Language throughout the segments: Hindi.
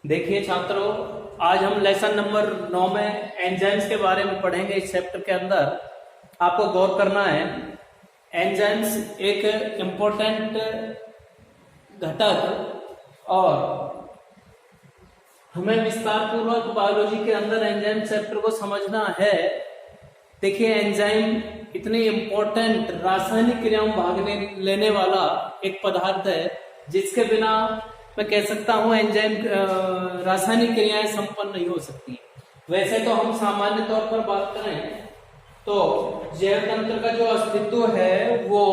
देखिए छात्रों, आज हम लेसन नंबर 9 में एंजाइम्स के बारे में पढ़ेंगे। इस चैप्टर के अंदर आपको गौर करना है, एंजाइम्स एक इम्पोर्टेंट घटक और हमें विस्तार पूर्वक बायोलॉजी के अंदर एंजाइम चैप्टर को समझना है। देखिए, एंजाइम इतनी इम्पोर्टेंट रासायनिक क्रियाओं में भाग लेने वाला एक पदार्थ है जिसके बिना मैं कह सकता हूं एंजाइम रासायनिक क्रियाएं संपन्न नहीं हो सकती। वैसे तो हम सामान्य तौर पर बात करें तो जैव तंत्र का जो अस्तित्व है वो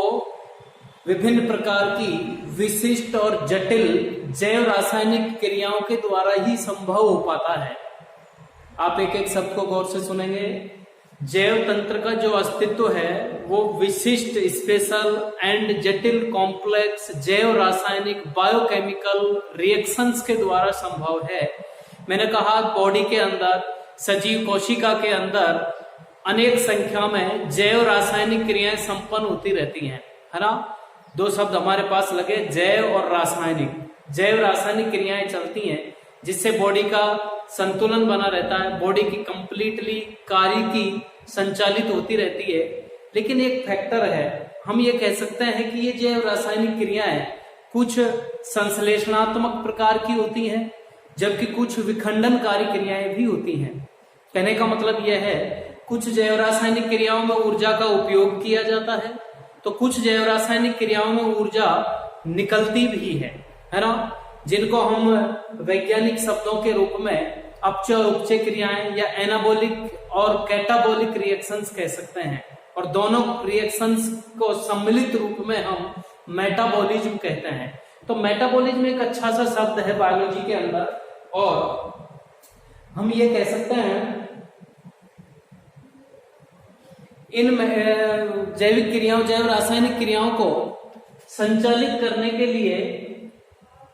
विभिन्न प्रकार की विशिष्ट और जटिल जैव रासायनिक क्रियाओं के द्वारा ही संभव हो पाता है। आप एक एक शब्द को गौर से सुनेंगे। जैव तंत्र का जो अस्तित्व है वो विशिष्ट, स्पेशल एंड जटिल कॉम्प्लेक्स जैव रासायनिक बायोकेमिकल रिएक्शंस के द्वारा संभव है। मैंने कहा बॉडी के अंदर, सजीव कोशिका के अंदर अनेक संख्या में जैव रासायनिक क्रियाएं संपन्न होती रहती हैं, है ना। दो शब्द हमारे पास लगे, जैव और रासायनिक। जैव रासायनिक क्रियाएं चलती हैं जिससे बॉडी का संतुलन बना रहता है, बॉडी की कंप्लीटली कार्य की संचालित होती रहती है। लेकिन एक फैक्टर है, हम ये कह सकते हैं कि ये जैव रासायनिक क्रियाएं कुछ संश्लेषणात्मक प्रकार की होती हैं जबकि कुछ विखंडनकारी क्रियाएं भी होती हैं। कहने का मतलब यह है, कुछ जैव रासायनिक क्रियाओं में ऊर्जा का उपयोग किया जाता है तो कुछ जैव रासायनिक क्रियाओं में ऊर्जा निकलती भी है ना, जिनको हम वैज्ञानिक शब्दों के रूप में अपचय और उपचय क्रियाएं या एनाबॉलिक और कैटाबॉलिक रिएक्शंस कह सकते हैं। और दोनों रिएक्शंस को सम्मिलित रूप में हम मेटाबॉलिज्म कहते हैं। तो मेटाबॉलिज्म एक अच्छा सा शब्द है बायोलॉजी के अंदर, और हम ये कह सकते हैं इन जैविक क्रियाओं, जैव रासायनिक क्रियाओं को संचालित करने के लिए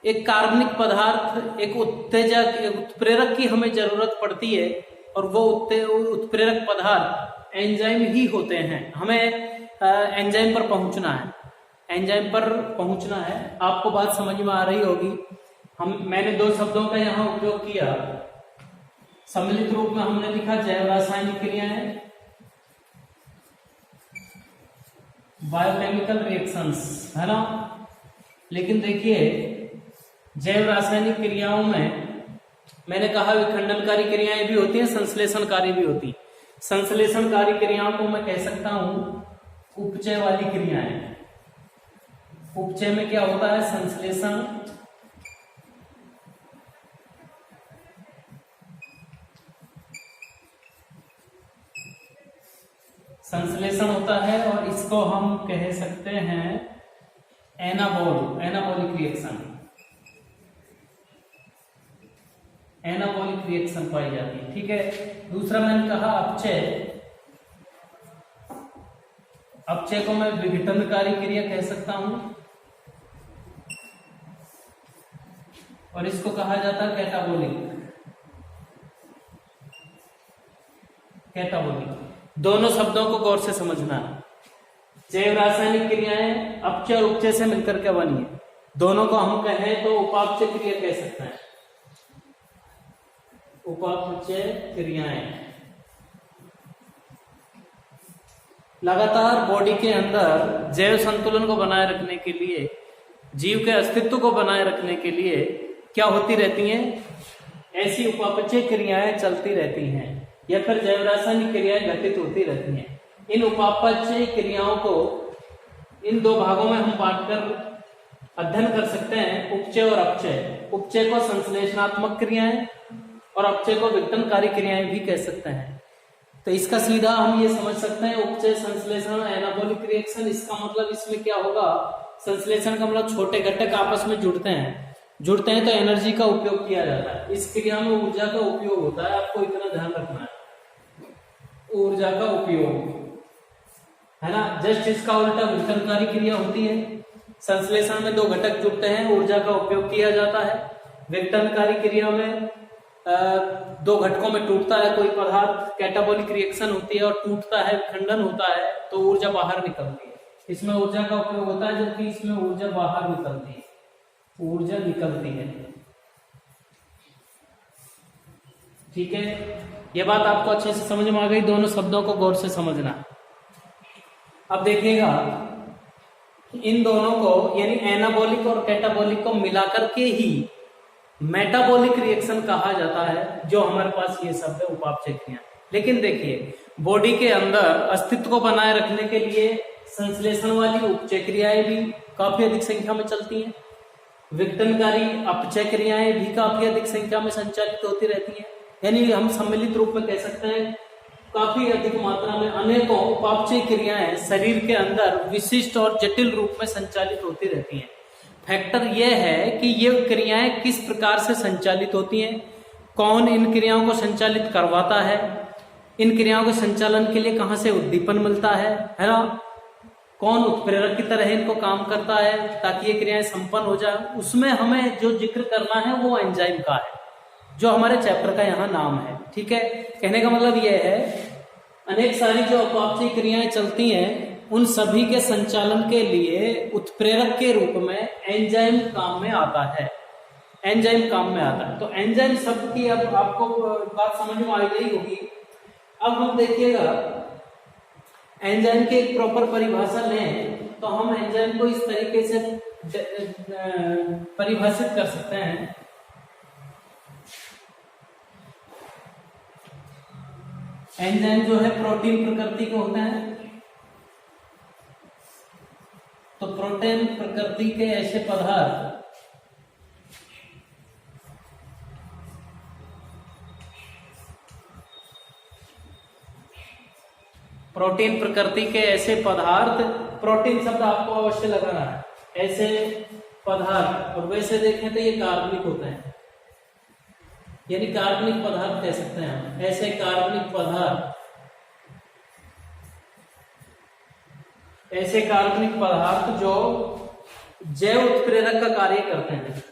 एक कार्बनिक पदार्थ, एक उत्तेजक, एक उत्प्रेरक की हमें जरूरत पड़ती है, और वो उत्प्रेरक पदार्थ एंजाइम ही होते हैं। हमें एंजाइम पर पहुंचना है, एंजाइम पर पहुंचना है। आपको बात समझ में आ रही होगी। मैंने दो शब्दों का यहाँ उपयोग किया। सम्मिलित रूप में हमने लिखा जैव रासायनिक क्रियाएं, बायोकेमिकल रिएक्शंस, है ना। लेकिन देखिए, जैव रासायनिक क्रियाओं में मैंने कहा विखंडनकारी क्रियाएं भी होती हैं, संश्लेषणकारी भी होती हैं। संश्लेषणकारी क्रियाओं को मैं कह सकता हूं उपचय वाली क्रियाएं। उपचय में क्या होता है? संश्लेषण, संश्लेषण होता है, और इसको हम कह सकते हैं एनाबॉलिक रिएक्शन। एनाबॉलिक रिएक्शन पाई जाती है, ठीक है। दूसरा मैंने कहा अपचय। अपचय को मैं विघटनकारी क्रिया कह सकता हूं, और इसको कहा जाता है कैटाबॉलिक। दोनों शब्दों को गौर से समझना है। जैव रासायनिक क्रियाएं अपचय और उपचय से मिलकर के बनी है। दोनों को हम कहें तो उपापचय क्रिया कह सकते हैं, उपापचय क्रियाएं। लगातार बॉडी के अंदर जैव संतुलन को बनाए रखने के लिए, जीव के अस्तित्व को बनाए रखने के लिए क्या होती रहती हैं? ऐसी उपापचय क्रियाएं चलती रहती हैं, या फिर जैव रासायनिक क्रियाएं घटित होती रहती हैं। इन उपापचय क्रियाओं को इन दो भागों में हम बांटकर अध्ययन कर सकते हैं, उपचय और अपचय। उपचय को संश्लेषणात्मक क्रियाएं और अपचय को विघटनकारी क्रियाएं भी कह सकते हैं। तो इसका सीधा हम ये समझ सकते हैं, उपचय संश्लेषण एनाबॉलिक रिएक्शन। इसका मतलब इसमें क्या होगा? संश्लेषण का मतलब छोटे घटक आपस में जुड़ते हैं तो एनर्जी का उपयोग किया जाता है। इस क्रिया में ऊर्जा का उपयोग होता है, आपको इतना ध्यान रखना है, ऊर्जा का उपयोग, है ना। जस्ट इसका उल्टा विघटनकारी क्रिया होती है। संश्लेषण में दो घटक जुड़ते हैं, ऊर्जा का उपयोग किया जाता है। विघटनकारी क्रिया में दो घटकों में टूटता है कोई पदार्थ, कैटाबॉलिक रिएक्शन होती है और टूटता है, विखंडन होता है, तो ऊर्जा बाहर निकलती है। इसमें ऊर्जा का उपयोग होता है, जबकि इसमें ऊर्जा बाहर निकलती है, ऊर्जा निकलती है। ठीक है, ये बात आपको अच्छे से समझ में आ गई, दोनों शब्दों को गौर से समझना। अब देखिएगा इन दोनों को यानी एनाबॉलिक और कैटाबॉलिक को मिलाकर के ही मेटाबॉलिक रिएक्शन कहा जाता है, जो हमारे पास ये शब्द है उपापचय क्रिया। लेकिन देखिए बॉडी के अंदर अस्तित्व को बनाए रखने के लिए संश्लेषण वाली उपचय क्रियाएं भी काफी अधिक संख्या में चलती हैं, विघटनकारी अपचय क्रियाएं भी काफी अधिक संख्या में संचालित होती रहती हैं। यानी हम सम्मिलित रूप में कह सकते हैं काफी अधिक मात्रा में अनेकों उपापचय क्रियाएं शरीर के अंदर विशिष्ट और जटिल रूप में संचालित होती रहती हैं। फैक्टर यह है कि ये क्रियाएं किस प्रकार से संचालित होती हैं, कौन इन क्रियाओं को संचालित करवाता है, इन क्रियाओं के संचालन के लिए कहां से उद्दीपन मिलता है ना, कौन उत्प्रेरक की तरह इनको काम करता है ताकि ये क्रियाएं संपन्न हो जाए, उसमें हमें जो जिक्र करना है वो एंजाइम का है, जो हमारे चैप्टर का यहाँ नाम है। ठीक है, कहने का मतलब यह है अनेक सारी जो उपापचय क्रियाएं चलती हैं उन सभी के संचालन के लिए उत्प्रेरक के रूप में एंजाइम काम में आता है, एंजाइम काम में आता है। तो एंजाइम शब्द की अब आपको बात समझ में आ गई होगी। अब हम देखिएगा एंजाइम की एक प्रॉपर परिभाषा लें तो हम एंजाइम को इस तरीके से परिभाषित कर सकते हैं। एंजाइम जो है प्रोटीन प्रकृति के होते हैं, तो प्रोटीन प्रकृति के ऐसे पदार्थ प्रोटीन प्रकृति के ऐसे पदार्थ, प्रोटीन शब्द आपको अवश्य लगाना है, ऐसे पदार्थ, और वैसे देखें तो ये कार्बनिक होते हैं, यानी कार्बनिक पदार्थ कह सकते हैं हम, ऐसे कार्बनिक पदार्थ, ऐसे कार्बनिक पदार्थ जो जैव उत्प्रेरक का कार्य करते हैं।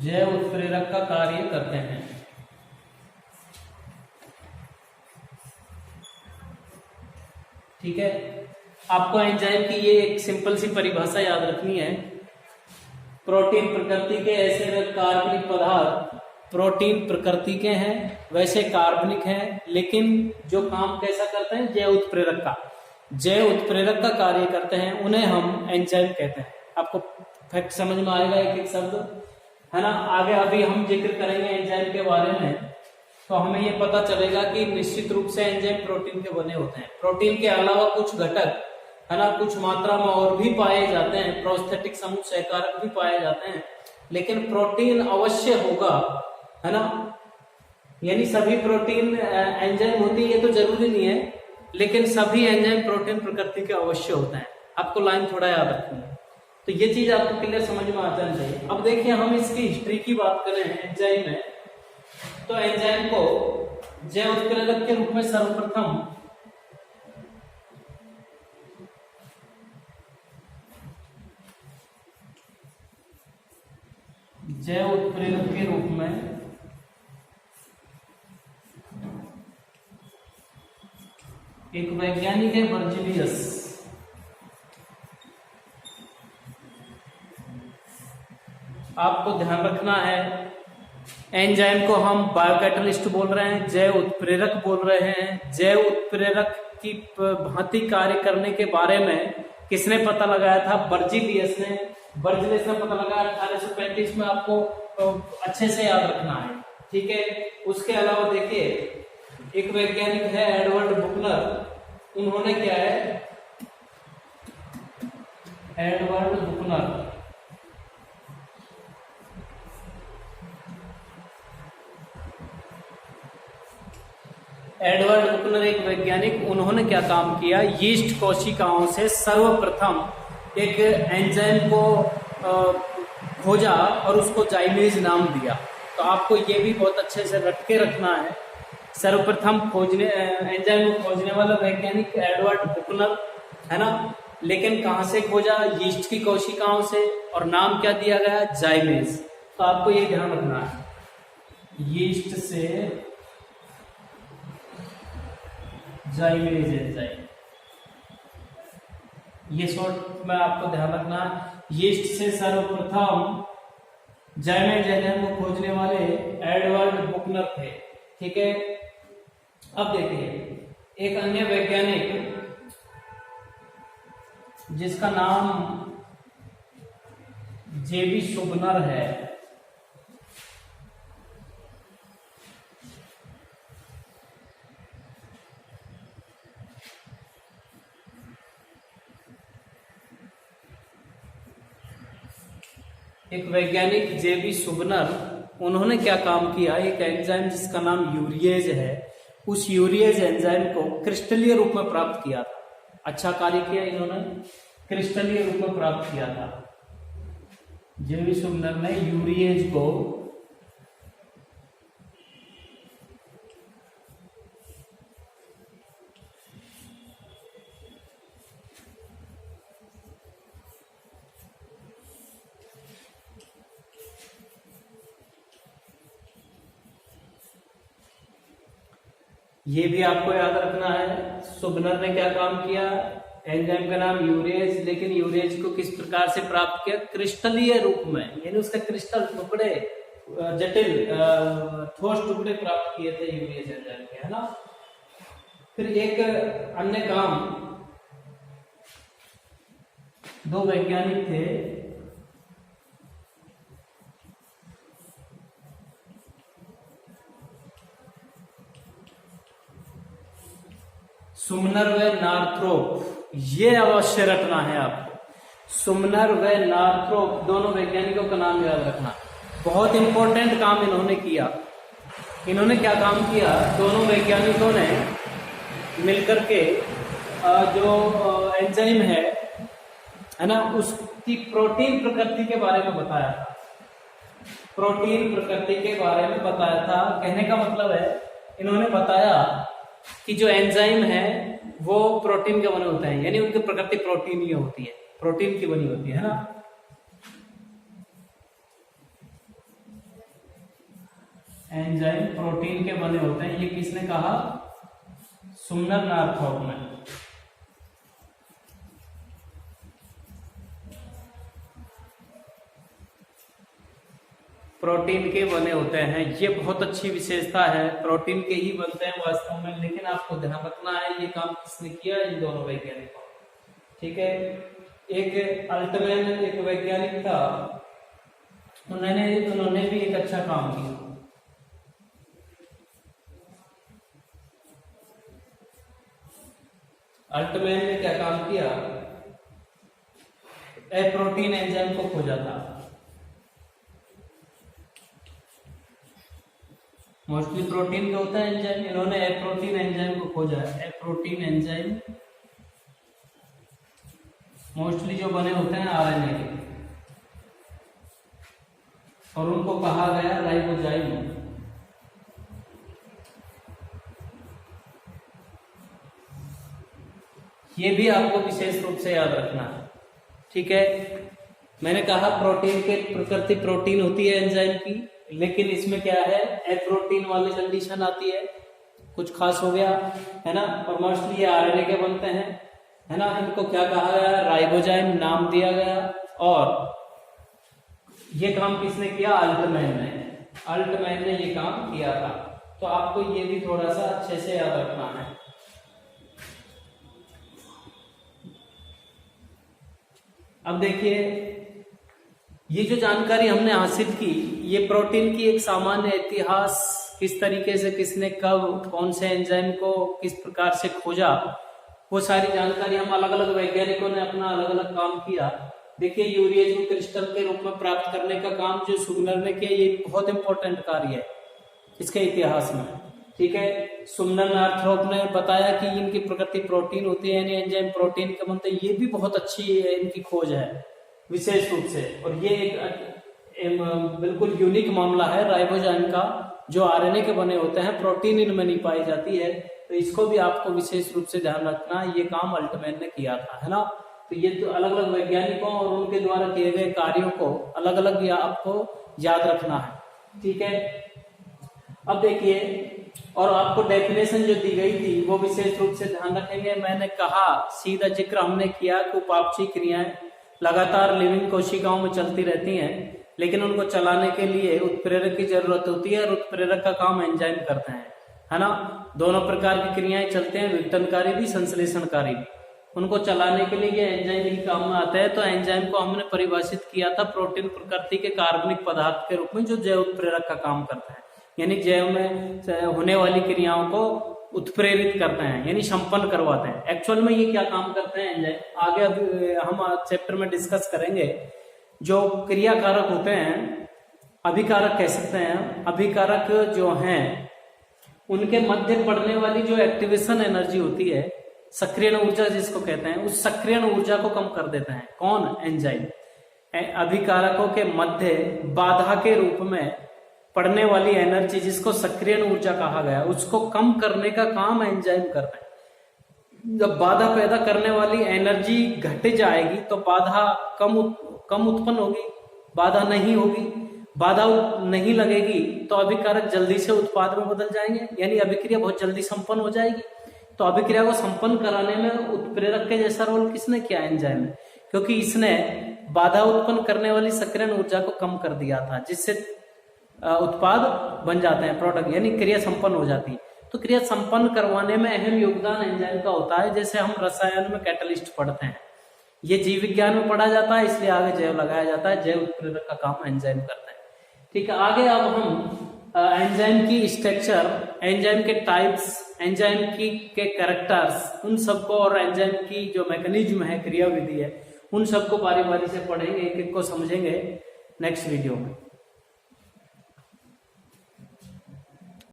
जैव उत्प्रेरक का कार्य करते हैं। ठीक है, आपको एंजाइम की ये एक सिंपल सी परिभाषा याद रखनी है। प्रोटीन प्रकृति के ऐसे कार्बनिक पदार्थ प्रोटीन प्रकृति के हैं, वैसे कार्बनिक हैं, लेकिन जो काम कैसा करते हैं, जैव उत्प्रेरक का, जैव उत्प्रेरक का कार्य करते हैं, उन्हें हम एंजाइम कहते हैं। आपको फैक्ट समझ में आएगा एक एक शब्द, है ना। आगे अभी हम जिक्र करेंगे एंजाइम के बारे में, तो हमें ये पता चलेगा कि निश्चित रूप से एंजाइम प्रोटीन के बने होते हैं। प्रोटीन के अलावा कुछ घटक, है ना, कुछ मात्रा में और भी पाए जाते हैं, प्रोस्थेटिक समूह सहकारक भी पाए जाते हैं, लेकिन प्रोटीन अवश्य होगा, है ना। यानी सभी प्रोटीन एंजाइम होती है ये तो जरूरी नहीं है, लेकिन सभी एंजाइम प्रोटीन प्रकृति के अवश्य होते हैं। आपको लाइन थोड़ा याद रखनी है, तो ये चीज आपको क्लियर समझ में आ जानी चाहिए। अब देखिए हम इसकी हिस्ट्री की बात करें एंजाइम में, तो एंजाइम को जैव उत्प्रेरक के रूप में सर्वप्रथम जैव उत्प्रेरक के रूप में एक वैज्ञानिक है बर्जीलियस। आपको ध्यान रखना है एंजाइम को हम बायोकैटलिस्ट बोल रहे हैं, जैव उत्प्रेरक बोल रहे हैं। जैव उत्प्रेरक की भांति कार्य करने के बारे में किसने पता लगाया था? बर्जीलियस ने। बर्जीलियस ने पता लगाया 1835 में। आपको अच्छे से याद रखना है, ठीक है। उसके अलावा देखिए एक वैज्ञानिक है एडवर्ड बुकनर। उन्होंने क्या है, एडवर्ड बुकनर, एडवर्ड बुकनर एक वैज्ञानिक, उन्होंने क्या काम किया, यीस्ट कोशिकाओं से सर्वप्रथम एक एंजाइम को खोजा और उसको जाइमेज नाम दिया। तो आपको ये भी बहुत अच्छे से रट के रखना है। सर्वप्रथम खोजने एंजाइम को खोजने वाला वैज्ञानिक एडवर्ड बुकनर, है ना। लेकिन कहाँ से खोजा? यीस्ट की कोशिकाओं से, और नाम क्या दिया गया? जाइमेज। तो आपको ये ध्यान रखना है, यीस्ट से जाइमेज एंजाइम। ये शॉर्ट में आपको ध्यान रखना है। यीस्ट से सर्वप्रथम जाइमें एंजाइम को खोजने वाले एडवर्ड बुकनर थे। ठीक है, अब देखिए एक अन्य वैज्ञानिक जिसका नाम जेबी शुबनर है। एक वैज्ञानिक जेबी शुबनर, उन्होंने क्या काम किया, एक एंजाइम जिसका नाम यूरिएज है, उस यूरिएज एंजाइम को क्रिस्टलीय रूप में प्राप्त किया था। अच्छा कार्य किया इन्होंने, क्रिस्टलीय रूप में प्राप्त किया था। जेबी शुबनर ने यूरिएज को ये भी आपको याद रखना है। शुबनर ने क्या काम किया, एंजाइम का नाम यूरेज, लेकिन यूरेज को किस प्रकार से प्राप्त किया, क्रिस्टलीय रूप में, यानी उसका क्रिस्टल टुकड़े, जटिल ठोस टुकड़े प्राप्त किए थे यूरेज एंजाइम के, है ना। फिर एक अन्य काम, दो वैज्ञानिक थे, सुमनर व नार्थ्रोप, ये अवश्य रखना है आपको। सुमनर व नार्थ्रोप दोनों वैज्ञानिकों का नाम याद रखना, बहुत इंपॉर्टेंट काम इन्होंने किया। इन्होंने क्या काम किया, दोनों वैज्ञानिकों ने मिलकर के जो एंजाइम है ना, उसकी प्रोटीन प्रकृति के बारे में बताया था। प्रोटीन प्रकृति के बारे में बताया था, कहने का मतलब है इन्होंने बताया कि जो एंजाइम है वो प्रोटीन के बने होते हैं, यानी उनकी प्रकृति प्रोटीन ही होती है, प्रोटीन की बनी होती है ना। एंजाइम प्रोटीन के बने होते हैं, ये किसने कहा, सुमनर नार्थ्रोप ने। प्रोटीन के बने होते हैं, ये बहुत अच्छी विशेषता है, प्रोटीन के ही बनते हैं वास्तव में, लेकिन आपको ध्यान रखना है ये काम किसने किया, इन दोनों वैज्ञानिकों। ठीक है, एक अल्टमैन एक वैज्ञानिक था, उन्होंने भी एक अच्छा काम किया। अल्टमैन ने क्या काम किया, एप्रोटीन एंजाइम को खोजा था। मोस्टली प्रोटीन का होता है एंजाइम, इन्होंने एप्रोटीन एंजाइम को खोजा। एप्रोटीन एंजाइम मोस्टली जो बने होते हैं आरएनए के, और उनको कहा गया राइबोजाइम। ये भी आपको विशेष रूप से याद रखना है। ठीक है, मैंने कहा प्रोटीन के प्रकृति प्रोटीन होती है एंजाइम की, लेकिन इसमें क्या है, एप्रोटीन वाली कंडीशन आती है, कुछ खास हो गया, है ना। और मोस्टली ये आरएनए के बनते हैं, है ना। इनको क्या कहा गया, राइबोजाइम नाम दिया गया। और ये काम किसने किया, अल्टमैन ने। अल्टमैन ने ये काम किया था, तो आपको ये भी थोड़ा सा अच्छे से याद रखना है। अब देखिए, ये जो जानकारी हमने हासिल की, ये प्रोटीन की एक सामान्य इतिहास, किस तरीके से किसने कब कौन से एंजाइम को किस प्रकार से खोजा, वो सारी जानकारी हम अलग अलग वैज्ञानिकों ने अपना अलग अलग काम किया। देखिए, यूरिएज को क्रिस्टल के रूप में प्राप्त करने का काम जो सुमनर ने किया, ये बहुत इंपॉर्टेंट कार्य है इसके इतिहास में। ठीक है, सुमनर नार्थ्रोप ने बताया कि इनकी प्रकृति प्रोटीन होती है, यानी एंजाइम प्रोटीन के बनते हैं, ये भी बहुत अच्छी है इनकी खोज है विशेष रूप से। और ये एक बिल्कुल यूनिक मामला है राइबोजाइम का, जो आरएनए के बने होते हैं, प्रोटीन इनमें नहीं पाई जाती है, तो इसको भी आपको विशेष रूप से ध्यान रखना। ये काम अल्टमैन ने किया था, है ना। तो ये तो अलग अलग वैज्ञानिकों और उनके द्वारा किए गए कार्यों को अलग अलग आपको याद रखना है। ठीक है, अब देखिए और आपको डेफिनेशन जो दी गई थी वो विशेष रूप से ध्यान रखेंगे। मैंने कहा, सीधा जिक्र हमने किया कि उपापचयी क्रियाएं लगातार लिविंग कोशिकाओं में चलती रहती हैं, लेकिन उनको चलाने के लिए उत्प्रेरक की जरूरत होती है और उत्प्रेरक का काम एंजाइम करते हैं, है ना। दोनों प्रकार की क्रियाएं चलते हैं, विघटनकारी भी संश्लेषणकारी भी। उनको चलाने के लिए ये एंजाइम ही काम में आता है। तो एंजाइम को हमने परिभाषित किया था प्रोटीन प्रकृति के कार्बनिक पदार्थ के रूप में, जो जैव उत्प्रेरक का काम करता है, यानी जैव में होने वाली क्रियाओं को उत्प्रेरित करते हैं, यानी संपन्न करवाते हैं। एक्चुअल में ये क्या काम करते हैं एंजाइम, आगे अभी हम चैप्टर में डिस्कस करेंगे। जो क्रियाकारक होते हैं, अभिकारक कह सकते हैं, अभिकारक जो हैं उनके मध्य पड़ने वाली जो एक्टिवेशन एनर्जी होती है, सक्रियण ऊर्जा जिसको कहते हैं, उस सक्रियण ऊर्जा को कम कर देते हैं। कौन? एंजाइम। अभिकारकों के मध्य बाधा के रूप में पड़ने वाली एनर्जी, जिसको सक्रियण ऊर्जा कहा गया, उसको कम करने का काम एंजाइम करते हैं। जब बाधा पैदा करने वाली एनर्जी घट जाएगी तो बाधा कम उत्पन्न होगी, बाधा नहीं होगी, बाधा नहीं लगेगी तो अभिकारक जल्दी से उत्पाद में बदल जाएंगे, यानी अभिक्रिया बहुत जल्दी संपन्न हो जाएगी। तो अभिक्रिया को संपन्न कराने में उत्प्रेरक के जैसा रोल किसने किया? एंजाइम ने, क्योंकि इसने बाधा उत्पन्न करने वाली सक्रियण ऊर्जा को कम कर दिया था, जिससे उत्पाद बन जाते हैं, प्रोडक्ट, यानी क्रिया संपन्न हो जाती है। तो क्रिया संपन्न करवाने में अहम योगदान एंजाइम का होता है। जैसे हम रसायन में कैटलिस्ट पढ़ते हैं, ये जीव विज्ञान में पढ़ा जाता है, इसलिए आगे जैव लगाया जाता है। जैव उत्प्रेरक का काम एंजाइम करता है। ठीक है, आगे अब हम एंजाइम की स्ट्रक्चर, एंजाइम के टाइप्स, एंजाइम की के कैरेक्टर्स, उन सबको, और एंजाइम की जो मैकेनिज्म है, क्रियाविधि है, उन सबको बारी बारी से पढ़ेंगे, एक एक को समझेंगे नेक्स्ट वीडियो में।